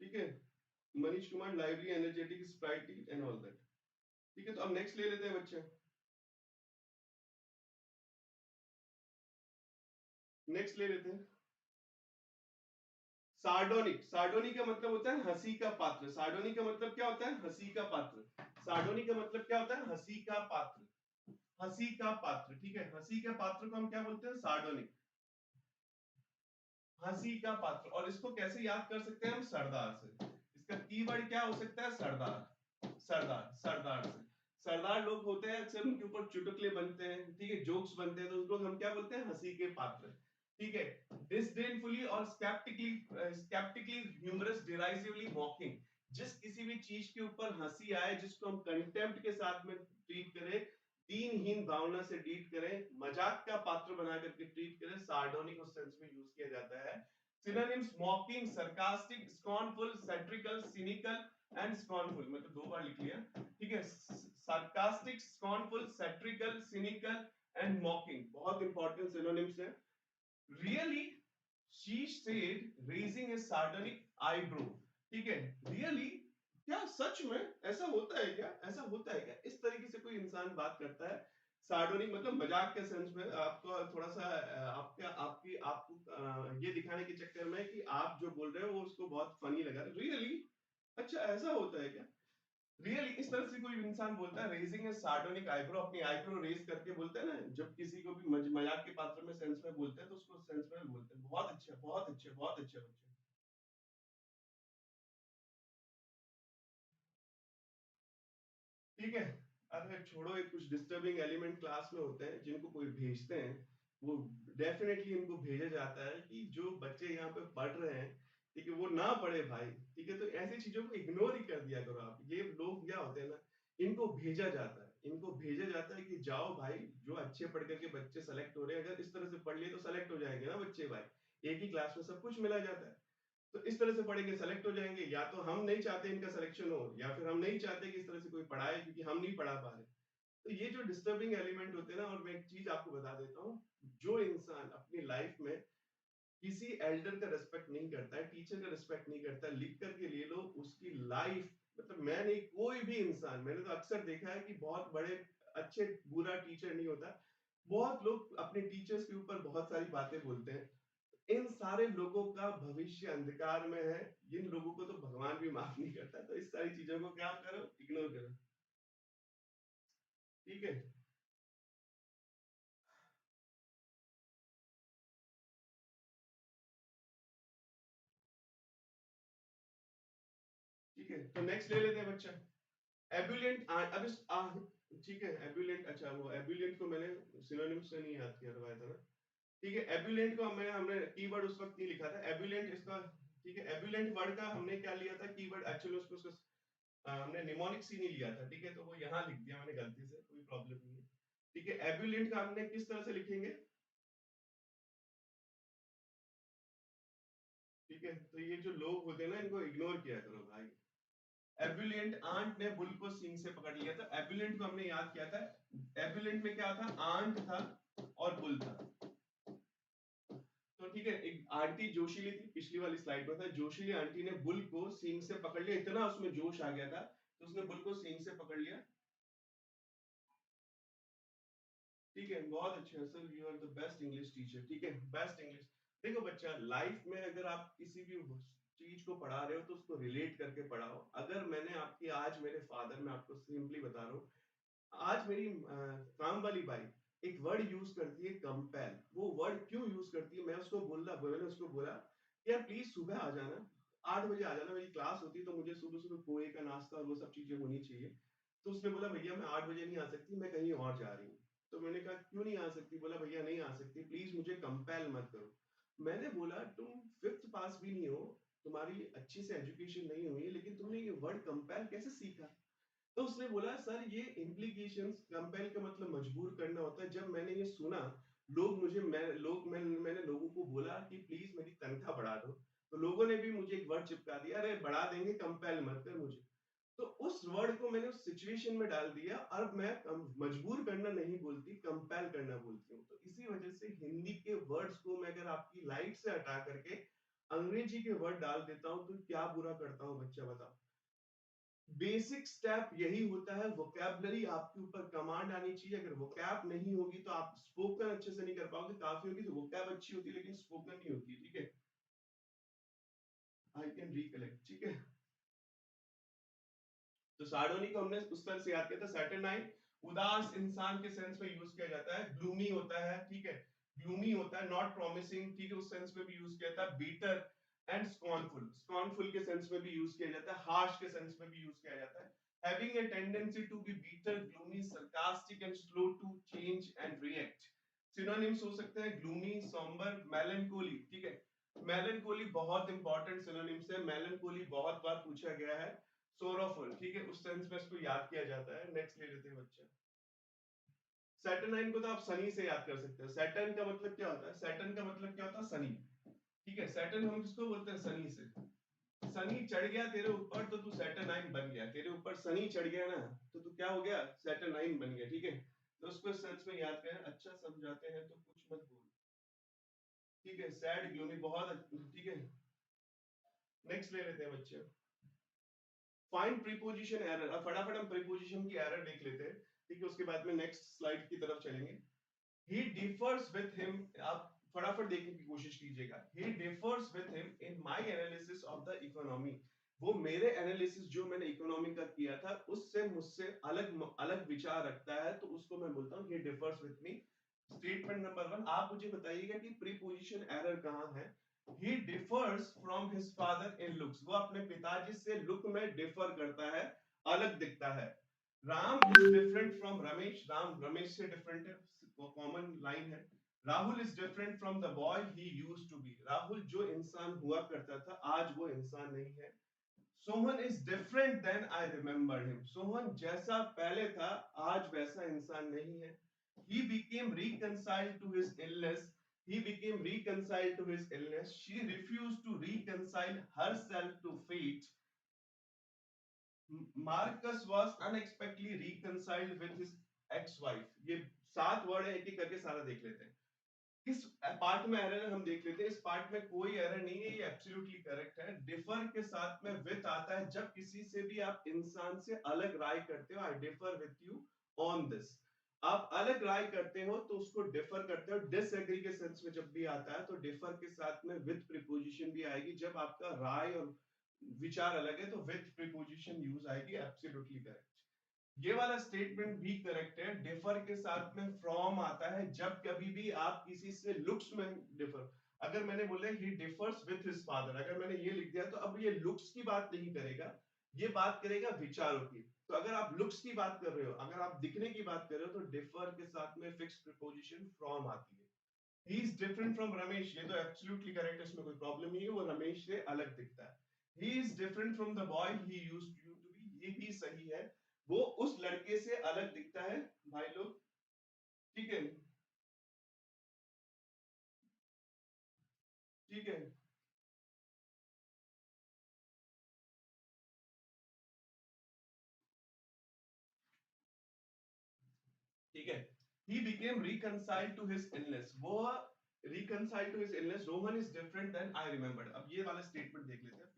ठीक है। Manish Kumar lively, energetic, sprightly and all that, ठीक है। तो अब नेक्स्ट ले लेते हैं बच्चे, नेक्स्ट ले लेते हैं। सार्डोनिक। सार्डोनिक का मतलब होता है हंसी का पात्र। सार्डोनिक का मतलब क्या होता है, हंसी का पात्र। सार्डोनिक का मतलब क्या होता है, हंसी का पात्र। हंसी का पात्र, ठीक है। हंसी के पात्र को हम क्या बोलते हैं, सार्डोनिक। हंसी का पात्र। और इसको कैसे याद कर सकते हैं हम, सरदार से। इसका कीवर्ड क्या हो सकता है, सरदार। सरदार, सरदार से। सरदार लोग होते हैं अक्सर उनके ऊपर चुटकुले बनते हैं, ठीक है, जोक्स बनते हैं, तो उसको हम क्या बोलते हैं, हंसी के पात्र, ठीक है। डिसडेनफुली और स्केप्टिकली ह्यूमरस, डिराइसिवली मॉकिंग, जिस किसी भी चीज के ऊपर हंसी आए, जिसको हम कंटेम्प्ट के साथ में ट्रीट करें, दीनहीन भावना से ट्रीट करें, मजाक का पात्र बना करके ट्रीट करें, सार्डोनिक उस सेंस में यूज किया जाता है। Synonyms मॉकिंग, sarcastic, scornful, satirical, cynical and scornful, मतलब दो बार लिख लिया, ठीक है। sarcastic, scornful, satirical, cynical and mocking बहुत इंपॉर्टेंट सिनोनिम्स है। Really, she said, raising a sardonic eyebrow, ठीक है। Really, क्या सच में ऐसा होता है क्या, ऐसा होता है क्या, इस तरीके से कोई इंसान बात करता है। सार्डोनिक मतलब मजाक के सेंस में, आपको थोड़ा सा आपका आपकी आपको ये दिखाने के चक्कर में कि आप जो बोल रहे हो वो उसको बहुत फनी लगा। रियली, अच्छा ऐसा होता है क्या, रियली, इस तरह से कोई इंसान बोलता है। रेजिंग ए सार्डोनिक आईब्रो, अपनी आईब्रो रेज करके बोलते हैं ना, जब किसी को भी मजाक के पात्र में सेंस में बोलते हैं तो उसको सेंस में बोलते हैं। बहुत अच्छा, बहुत अच्छे, बहुत अच्छे बच्चे, ठीक है। अरे छोड़ो, एक कुछ डिस्टर्बिंग एलिमेंट क्लास में होते हैं जिनको कोई भेजते हैं, वो डेफिनेटली इनको भेजा जाता है कि जो बच्चे यहाँ पे पढ़ रहे हैं, ठीक है, वो ना पढ़े भाई, ठीक है। तो ऐसी चीजों को इग्नोर ही कर दिया करो आप। ये लोग क्या होते हैं ना, इनको भेजा जाता है, इनको भेजा जाता है कि जाओ भाई, जो अच्छे पढ़ करके बच्चे सेलेक्ट हो रहे हैं, अगर इस तरह से पढ़ लिए तो सेलेक्ट हो जाएंगे ना बच्चे भाई। एक ही क्लास में सब कुछ मिला जाता है, तो इस तरह से पढ़ेंगे सेलेक्ट हो जाएंगे। या तो हम नहीं चाहते इनका सिलेक्शन हो, या फिर हम नहीं चाहते कि इस तरह से कोई पढ़ाए क्योंकि हम नहीं पढ़ा पा रहे। तो ये जो डिस्टर्बिंग एलिमेंट होते हैं ना, और मैं एक चीज आपको बता देता हूँ, जो इंसान अपनी लाइफ में किसी एल्डर का रिस्पेक्ट नहीं करता है, टीचर का रिस्पेक्ट नहीं करता है, लिख करके ले लो उसकी लाइफ, मतलब मैं नहीं, कोई भी इंसान, मैंने तो अक्सर देखा है कि बहुत बड़े अच्छे बुरा टीचर नहीं होता। बहुत लोग अपने टीचर्स के ऊपर बहुत सारी बातें बोलते हैं, इन सारे लोगों का भविष्य अंधकार में है। जिन लोगों को तो भगवान भी माफ नहीं करता, तो इस सारी चीजों को क्या करो, इग्नोर करो, ठीक है। ठीक है, तो नेक्स्ट ले लेते हैं बच्चा। एब्यूलेंट, अब ठीक है, एब्यूलेंट, अच्छा वो एब्यूलेंट को मैंने सिनोनिम से नहीं याद किया था ना, ठीक है। एब्यूलेंट को हमने कीवर्ड उस वक्त नहीं लिखा था, एब्यूलेंट इसका, ठीक है। एब्यूलेंट वर्ड का हमने क्या लिया था कीवर्ड, एक्चुअली उसको हमने निमोनिक सी नहीं लिया था, ठीक है। तो वो यहाँ लिख दिया मैंने गलती से, कोई प्रॉब्लम नहीं है, ठीक है। एब्यूलेंट का हमने किस तरह से लिखेंगे, ठीक है। तो ये जो लोग होते हैं ना, इनको इग्नोर किया करो भाई। एब्यूलेंट, आंट ने बुल को सींग से पकड़ लिया था, एब्यूलेंट को हमने याद किया था। एब्यूलेंट में क्या था, आंट था और बुल था। तो ठीक है, एक आंटी जोशीली थी, पिछली वाली स्लाइड में था, जोशीली आंटी ने बुल को सींग से पकड़ लिया, इतना उसमें जोश आ गया था, तो उसने बुल को सींग से पकड़ लिया, ठीक है। बहुत अच्छे हैं sir, you are the best English teacher, ठीक है, बेस्ट इंग्लिश। देखो बच्चा, लाइफ में अगर आप किसी भी चीज को पढ़ा रहे हो तो उसको रिलेट करके पढ़ाओ। अगर मैंने आपकी, आज मेरे फादर, मैं आपको सिंपली बता रहा हूँ, आज मेरी काम वाली बाई एक वर्ड यूज करती है, कंपेल। वो वर्ड क्यों यूज करती है, मैं उसको मैंने उसको बोला, यार प्लीज सुबह आ जाना, 8 बजे आ जाना, मेरी क्लास होती है, तो मुझे सुबह सुबह पोहे का नाश्ता और वो सब चीजें होनी चाहिए। तो उसने बोला भैया मैं 8 बजे नहीं आ सकती, मैं कहीं और जा रही हूँ। तो मैंने कहा क्यों नहीं आ सकती, बोला भैया नहीं आ सकती, प्लीज मुझे कंपेल मत करो। मैंने बोला तुम फिफ्थ पास भी नहीं हो, तुम्हारी अच्छी से एजुकेशन नहीं हुई, लेकिन तुमने ये वर्ड कंपेल कैसे सीखा। तो उसने बोला सर ये इम्प्लीकेशंस, कंपेल का मतलब मजबूर करना होता है। जब मैंने ये सुना, मैंने लोगों को बोला कि प्लीज मेरी तनख्वाह बढ़ा दो, तो लोगों ने भी मुझे एक वर्ड चिपका दिया, अरे बढ़ा देंगे, कंपेल मत कर मुझे। तो उस वर्ड को मैंने उस सिचुएशन में डाल दिया, और मैं मजबूर करना नहीं बोलती, कंपेल करना बोलती हूँ। तो इसी वजह से हिंदी के वर्ड्स को मैं अगर आपकी लाइफ से हटा करके अंग्रेजी के वर्ड डाल देता हूँ, तो क्या बुरा करता हूँ बच्चा, बताओ। बेसिक स्टेप यही होता है, वोकैबुलरी आपके ऊपर कमांड आनी चाहिए। अगर वोकैब नहीं होगी तो आप स्पोकन अच्छे से नहीं कर पाओगे। काफी होगी तो वोकैब अच्छी होती है लेकिन स्पोकन नहीं होती, ठीक है। आई कैन रिकलेक्ट, ठीक है। तो सार्डोनी को हमने उस तरह से याद किया था। सैटरनाइन, उदास इंसान के सेंस में यूज किया जाता है। ग्लूमी होता है, ठीक है, ग्लूमी होता है, नॉट प्रॉमिसिंग, ठीक है, उस सेंस में भी यूज किया था। बीटर एंड स्कॉर्नफुल, स्कॉर्नफुल के सेंस में भी यूज किया जाता है, हार्श के सेंस में भी यूज किया जाता है। having a tendency to be bitter, gloomy, sarcastic and slow to change and react. Synonyms हो सकते हैं gloomy, somber, melancholy. ठीक है, melancholy बहुत इंपॉर्टेंट सिनोनिम्स है. melancholy बहुत बार पूछा गया है. sorrowful, ठीक है, उस सेंस में इसको याद किया जाता है. नेक्स्ट ले लेते हैं बच्चे. सैटर्नाइन को तो आप सनी से याद कर सकते हो. सैटर्न का मतलब क्या होता है? सैटर्न का मतलब क्या होता है? सनी. ठीक है, सैटर्न हम किसको बोलते हैं? सनी से. सनी चढ़ गया तेरे ऊपर तो तू सैटर्नाइन बन गया. तेरे ऊपर सनी चढ़ गया ना तो तू क्या हो गया? सैटर्नाइन बन गया. ठीक है, तो उसको सेंस में याद करें. अच्छा समझाते हैं तो कुछ मत बोल. ठीक है, सैड, ग्लूमी बहुत. ठीक है, नेक्स्ट ले लेते हैं बच्चे. Find preposition error. अब फटाफट हम प्रीपोजिशन की एरर देख लेते हैं. ठीक है, उसके बाद में नेक्स्ट स्लाइड की तरफ चलेंगे. He differs with him. आप फटाफट देखने की कोशिश कीजिएगा. He differs with him in my analysis of the economy. वो मेरे एनालिसिस जो मैंने इकोनॉमी का किया था उससे मुझसे अलग अलग विचार रखता है तो उसको मैं बोलता हूँ he differs with me. Statement number 1. आप मुझे बताइएगा कि प्रीपोजिशन एरर कहाँ है. He differs from his father in looks. वो अपने पिताजी से लुक में डिफर करता है, अलग दिखता है. Ram is different from Ramesh. Ram Ramesh से डिफरेंट है, वो कॉमन लाइन है. Rahul is different from the boy he used to be. Rahul जो इंसान हुआ करता था आज वो इंसान नहीं है. Sohan is different than I remember him. Sohan जैसा पहले था आज वैसा इंसान नहीं है. he became reconciled to his illness. He became reconciled to his illness. She refused to reconcile herself to fate. Marcus was unexpectedly reconciled with his ex-wife. ये 7 word है, एक एक करके सारा देख लेते हैं. इस पार्ट में एरर हम देख लेते हैं. इस पार्ट में कोई एरर नहीं है, ये एब्सोल्युटली करेक्ट है. डिफर के साथ में विथ आता है जब किसी से भी आप इंसान से अलग राय करते हो. आई differ with you on this. आप अलग राय करते हो तो उसको डिफर करते हो. डिसएग्री के सेंस में जब भी आता है तो डिफर के साथ में विथ प्रीपोजिशन भी आएगी. जब आपका राय और विचार अलग है तो विथ प्रीपोजिशन यूज आएगी. Absolutely correct. ये वाला स्टेटमेंट भी करेक्ट है. डिफर के साथ में फ्रॉम आता है जब कभी भी आप किसी से लुक्स में डिफर. अगर मैंने बोला ही डिफर्स विथ हिज फादर, अगर मैंने ये लिख दिया तो अब ये लुक्स की बात नहीं करेगा, ये बात करेगा विचारों की. तो अगर आप लुक्स की बात कर रहे हो, अगर आप दिखने की बात कर रहे हो तो डिफर के साथ में फिक्स प्रीपोजिशन फ्रॉम आती है. He is different from Ramesh. ये तो एब्सोल्युटली करेक्ट है, इसमें कोई प्रॉब्लम नहीं है. वो रमेश से अलग दिखता है. He is different from the boy he used to be. ये भी सही है, वो उस लड़के से अलग दिखता है. भाई लोग ठीक है, ठीक है, ठीक है. he became reconciled to his illness. वो reconciled to his illness. Rohan is different than I remembered. अब ये वाला स्टेटमेंट देख लेते हैं.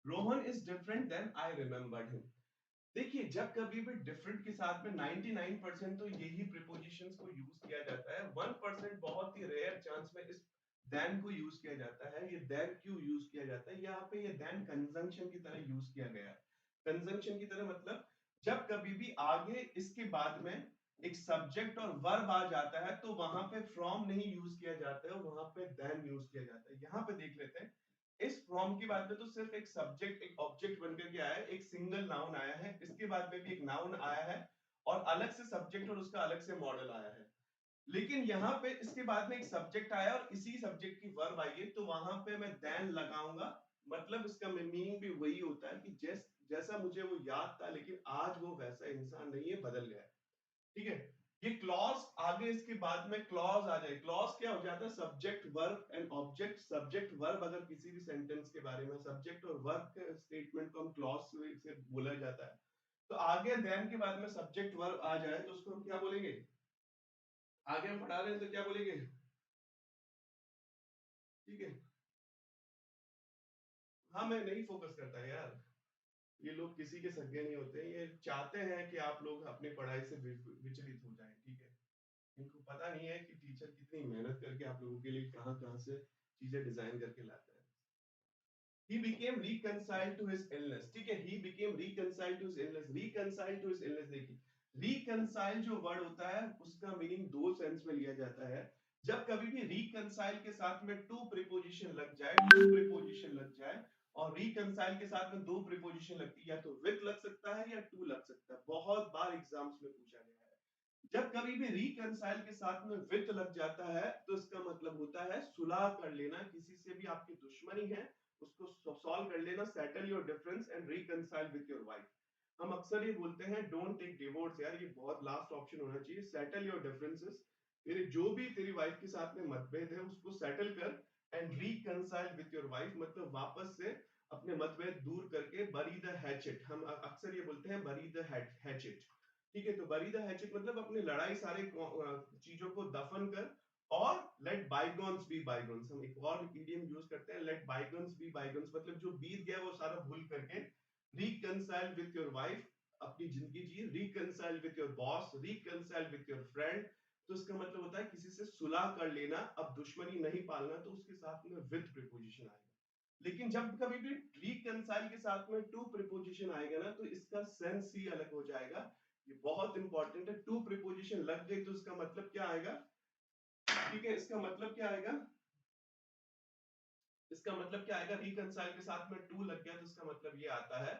Rohan is different than I remembered him. देखिए, जब कभी भी डिफरेंट के साथ में 99% तो यही प्रीपोजिशंस को यूज किया जाता है. 1% बहुत ही रेयर चांस में इस देन को यूज किया जाता है. ये देन क्यों यूज किया जाता है? यहाँ पे ये देन कंजंक्शन की तरह यूज किया गया है. कंजंक्शन की तरह मतलब जब कभी भी आगे इसके बाद में एक सब्जेक्ट और वर्ब आ जाता है तो वहां पे फ्रॉम नहीं यूज किया जाता है, वहां पे देन यूज किया जाता है. यहाँ पे देख लेते हैं. इस फ्रॉम की बात में तो सिर्फ एक सब्जेक्ट एक ऑब्जेक्ट बनकर के आया है, एक सिंगल नाउन आया है. इसके बाद में भी एक नाउन आया है और अलग से सब्जेक्ट और उसका अलग से मॉडल आया है. लेकिन यहाँ पे इसके बाद में एक सब्जेक्ट आया और इसी सब्जेक्ट की वर्ब आई है तो वहां पे मैं देन लगाऊंगा. मतलब इसका मीनिंग भी वही होता है कि जैसा मुझे वो याद था लेकिन आज वो वैसा इंसान नहीं है, बदल गया है. ठीक है, ये क्लॉज आगे इसके बाद में क्लॉज आ जाए. क्लॉज क्या हो जाता है? Subject verb and object. Subject verb अगर किसी भी सेंटेंस के बारे में सब्जेक्ट और वर्ब के स्टेटमेंट को हम क्लॉज से बोला जाता है. तो आगे देन के बाद में सब्जेक्ट वर्ब आ जाए तो उसको हम क्या बोलेंगे? आगे हम पढ़ा रहे हैं तो क्या बोलेंगे? ठीक है, हाँ मैं नहीं फोकस करता यार. ये लोग किसी के सगे नहीं होते. ये चाहते हैं कि आप लोग अपनी पढ़ाई से विचलित हो जाएं. ठीक है, इनको पता नहीं है कि टीचर कितनी मेहनत करके आप लोगों के लिए कहां कहां से चीजें डिजाइन करके लाता है. he became reconciled to his illness. ठीक है, he became reconciled to his illness. reconciled to his illness. देखिए, reconcile जो वर्ड होता है उसका मीनिंग दो सेंस में लिया जाता है. जब कभी भी reconcile के साथ में टू प्रीपोजिशन लग जाए, टू प्रीपोजिशन लग जाए और रिकंसाइल के साथ में दो प्रीपोजिशन लगती है, या तो विथ लग सकता है या टू लग सकता है, बहुत बार एग्जाम्स में पूछा गया है। जब कभी भी रिकंसाइल के साथ में विथ लग जाता है तो इसका मतलब होता है सुलह कर लेना, किसी से भी आपकी दुश्मनी है उसको सॉल्व कर लेना, settle your difference and reconcile with your wife. हम अक्सर ये बोलते हैं डोंट टेक डिवोर्स, यार ये बहुत लास्ट ऑप्शन होना चाहिए, सेटल योर डिफरेंसेस, तेरे जो भी तेरी वाइफ के साथ में मतभेद है उसको सेटल कर and reconcile with your wife, मतलब वापस से अपने मतभेद दूर करके बरी द हैचेट, हम अक्सर ये बोलते हैं बरी द हैचेट, ठीक है। तो बरी द हैचेट मतलब अपने लड़ाई सारे चीजों को दफन कर, और लेट बाइगॉन्स बी बाइगॉन्स, हम एक और इडियम यूज करते हैं, लेट बाइगॉन्स बी बाइगॉन्स, मतलब जो बीत गया वो सारा भूल करके रिकंसाइल विथ योर वाइफ, अपनी जिंदगी जी, reconcile with your boss, reconcile with your friend. तो इसका मतलब होता है किसी से सुलह कर लेना, अब दुश्मनी नहीं पालना, तो उसके साथ में विथ प्रीपोजिशन आएगा। लेकिन जब कभी भी रिकंसाइल के साथ में टू प्रीपोजिशन आएगा ना, तो इसका सेंस ही अलग हो जाएगा। ये बहुत इंपॉर्टेंट है, टू प्रीपोजिशन लग गई तो इसका मतलब क्या आएगा, ठीक है, इसका मतलब क्या आएगा, इसका मतलब क्या आएगा, रिकंसाइल के साथ में टू लग गया तो इसका मतलब ये आता है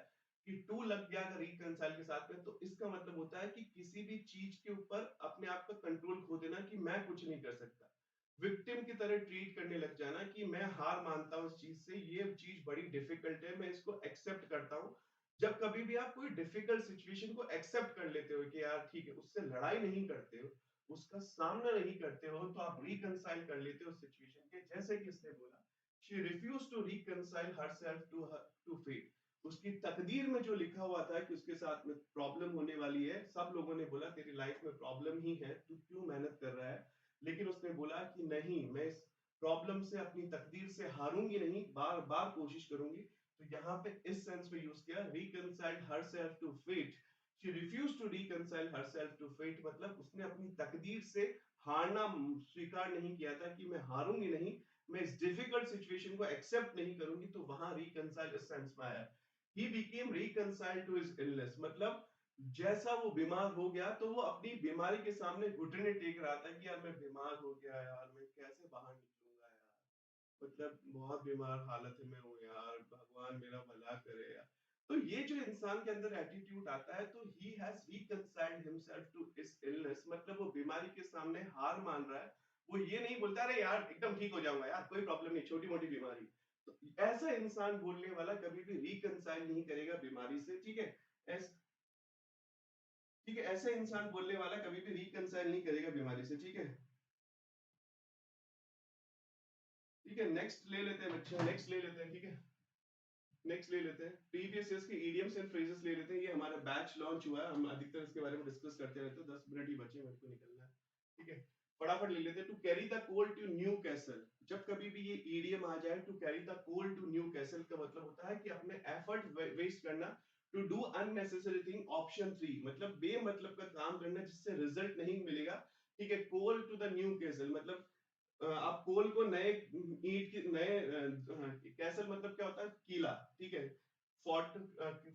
कि टू लग गया अगर रिकंसाइल के साथ में, तो इसका मतलब होता है कि किसी भी चीज के ऊपर अपने आप का कंट्रोल खो देना कि मैं कुछ नहीं कर सकता, विक्टिम की तरह ट्रीट करने लग जाना कि मैं हार मानता हूं इस चीज से, ये चीज बड़ी डिफिकल्ट है, मैं इसको एक्सेप्ट करता हूं। जब कभी भी आप कोई डिफिकल्ट सिचुएशन को एक्सेप्ट कर लेते हो कि यार ठीक है, उससे लड़ाई नहीं करते हो, उसका सामना नहीं करते हो, तो आप रिकंसाइल कर लेते हो सिचुएशन के, जैसे कि इसने बोला she refused to reconcile herself to fate, उसकी तकदीर में जो लिखा हुआ था कि उसके साथ में प्रॉब्लम होने वाली है, सब लोगों ने बोला तेरी लाइफ में प्रॉब्लम ही है, तू क्यों मेहनत कर रहा है, लेकिन उसने बोला कि नहीं, मैं इस प्रॉब्लम से अपनी तकदीर से हारूंगी नहीं, बार बार कोशिश करूंगी। तो यहाँ पे इस सेंस में यूज किया reconcile herself to fate, she refused to reconcile herself to fate, मतलब उसने अपनी तकदीर से हारना स्वीकार नहीं किया था कि मैं हारूंगी नहीं, मैं इस डिफिकल्ट सिचुएशन को एक्सेप्ट नहीं करूंगी, तो वहां रिकंसाइल इस सेंस में आया। He became reconciled to his illness, मतलब जैसा वो बीमार हो गया तो वो अपनी बीमारी के सामने घुटने टेक रहा था कि यार मैं बीमार हो गया यार, मैं कैसे बाहर निकलूंगा यार, मतलब बहुत बीमार हालत में हूँ यार, भगवान मेरा भला करे यार। तो ये जो इंसान के अंदर एटीट्यूड आता है, तो he has reconciled himself to his illness, मतलब वो बीमारी के सामने हार मान रहा है, वो ये नहीं बोलता अरे यार एकदम ठीक हो जाऊंगा यार, कोई प्रॉब्लम नहीं, छोटी मोटी बीमारी। तो ऐसा इंसान बोलने वाला कभी भी रिकंसाइल नहीं करेगा बीमारी से, ठीक है। ठीक है, ऐसे इंसान बोलने वाला कभी भी रिकंसाइल नहीं करेगा बीमारी से, ठीक है। ठीक है, नेक्स्ट ले लेते हैं बच्चे, नेक्स्ट ले लेते हैं, ठीक है। नेक्स्ट ले लेते हैं, प्रीवियस ईयर्स के इडियम्स एंड फ्रेजेस ले लेते हैं, ये हमारा बैच लॉन्च हुआ है, हम अधिकतर इसके बारे में डिस्कस करते रहते हैं, 10 मिनट ही बचे, मेरे को निकलना है, ठीक है। फटाफट ले लेते हैं, to carry the coal to Newcastle, जब कभी भी ये ईडियम आ जाए, to carry the coal to Newcastle का मतलब होता है कि अपने एफर्ट वेस्ट करना, to do unnecessary thing, option 3, मतलब बेमतलब का काम करना जिससे रिजल्ट नहीं मिलेगा, ठीक है। कोल टू द न्यू कैसल मतलब आप कोल को नए ईंट की नए कैसल मतलब क्या होता है, किला, ठीक है। फोर्ट,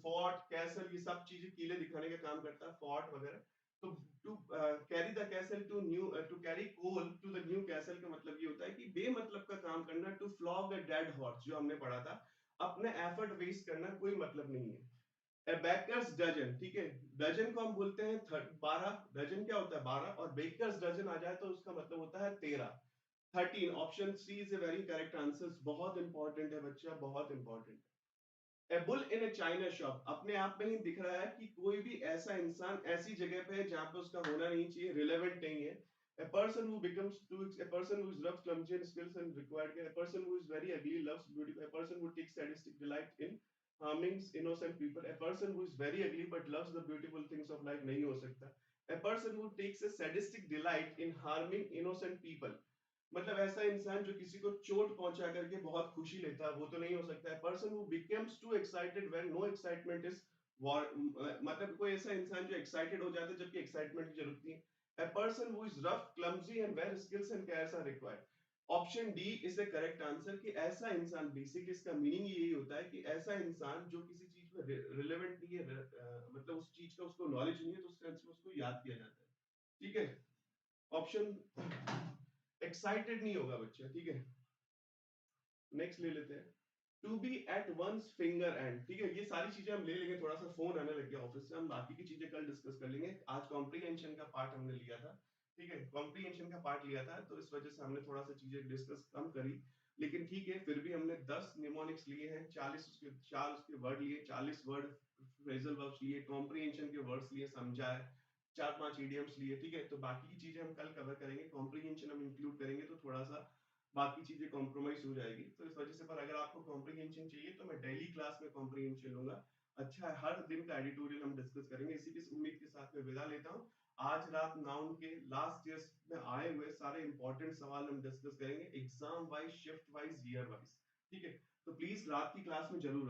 फोर्ट कैसल ये सब चीजें किले दिखाने का काम करता है, फोर्ट वगैरह। तो to carry the castle to new, to carry coal to the Newcastle का मतलब ये होता है कि बेमतलब का काम करना, to flog a dead horse जो हमने पढ़ा था, अपने एफर्ट वेस्ट करना कोई मतलब नहीं है। ए बेकर्स डजन, ठीक है, डजन को हम बोलते हैं 12, डजन क्या होता है 12, और बेकर्स डजन आ जाए तो उसका मतलब होता है 13, 13, option C is a very correct answer, बहुत इंपॉर्टेंट है बच्चा, बहुत important. A bull in a china shop, अपने आप में ही दिख रहा है कि कोई भी ऐसा इंसान ऐसी जगह पे है जहां पे उसका होना नहीं चाहिए, रिलेवेंट नहीं है। A person who becomes too, a person who is rough, clumsy, and skills and required care, a person who is very ugly, loves beauty, a person who takes sadistic delight in harming innocent people, a person who is very ugly but loves the beautiful things of life, नहीं हो सकता। A person who takes a sadistic delight in harming innocent people, मतलब ऐसा इंसान जो किसी को चोट पहुंचा करके बहुत खुशी लेता है, वो तो नहीं हो सकता है। Person who becomes too excited when no excitement is, मतलब कोई ऐसा इंसान जो एक्साइटेड हो जाता है जबकि एक्साइटमेंट की जरूरत नहीं है। A person who is rough, clumsy and where skills and cares are required. Option D is the correct answer, कि ऐसा इंसान, बेसिकली इसका मीनिंग यही होता है कि ऐसा इंसान जो किसी चीज में रिलेवेंट नहीं है, मतलब उस चीज का उसको नॉलेज नहीं है, तो उस सेंस में उसको याद किया जाता है, ठीक है। ऑप्शन एक्साइटेड नहीं होगा बच्चा, ठीक है। नेक्स्ट ले लेते हैं, to be at one's finger end, ठीक है, ये सारी चीजें हम ले लेंगे। थोड़ा सा फोन आने लग गया ऑफिस से, हम बाकी की चीजें कल डिस्कस कर लेंगे। आज कॉम्प्रीहेंशन का पार्ट हमने लिया था, ठीक है, कॉम्प्रीहेंशन का पार्ट लिया था, तो इस वजह से हमने थोड़ा सा चीजें डिस्कस कम करी। लेकिन ठीक है, फिर भी हमने 10 निमोनिक्स लिए हैं, 40 उसके 4 उसके वर्ड लिए, 40 वर्ड फ्रेजल वर्ब्स लिए, कॉम्प्रीहेंशन के वर्ड्स लिए, समझा है, 4-5 इडियम्स लिए, ठीक है। तो बाकी की चीजें हम कल कवर करेंगे, कॉम्प्रीहेंशन हम इंक्लूड करेंगे तो थोड़ा सा बाकी चीजें कॉम्प्रोमाइज हो जाएगी। तो इस वजह से, पर अगर आपको कॉम्प्रीहेंशन चाहिए तो मैं डेली क्लास में कॉम्प्रीहेंशन लूंगा। अच्छा है, हर दिन का एडिटोरियल हम डिस्कस करेंगे। इसी की उम्मीद के साथ मैं विदा लेता हूँ। आज रात नाउन के लास्ट ईयर्स में आए हुए सारे इंपॉर्टेंट सवाल हम डिस्कस करेंगे, exam wise, shift wise, year wise, ठीक है। तो प्लीज रात की क्लास में जरूर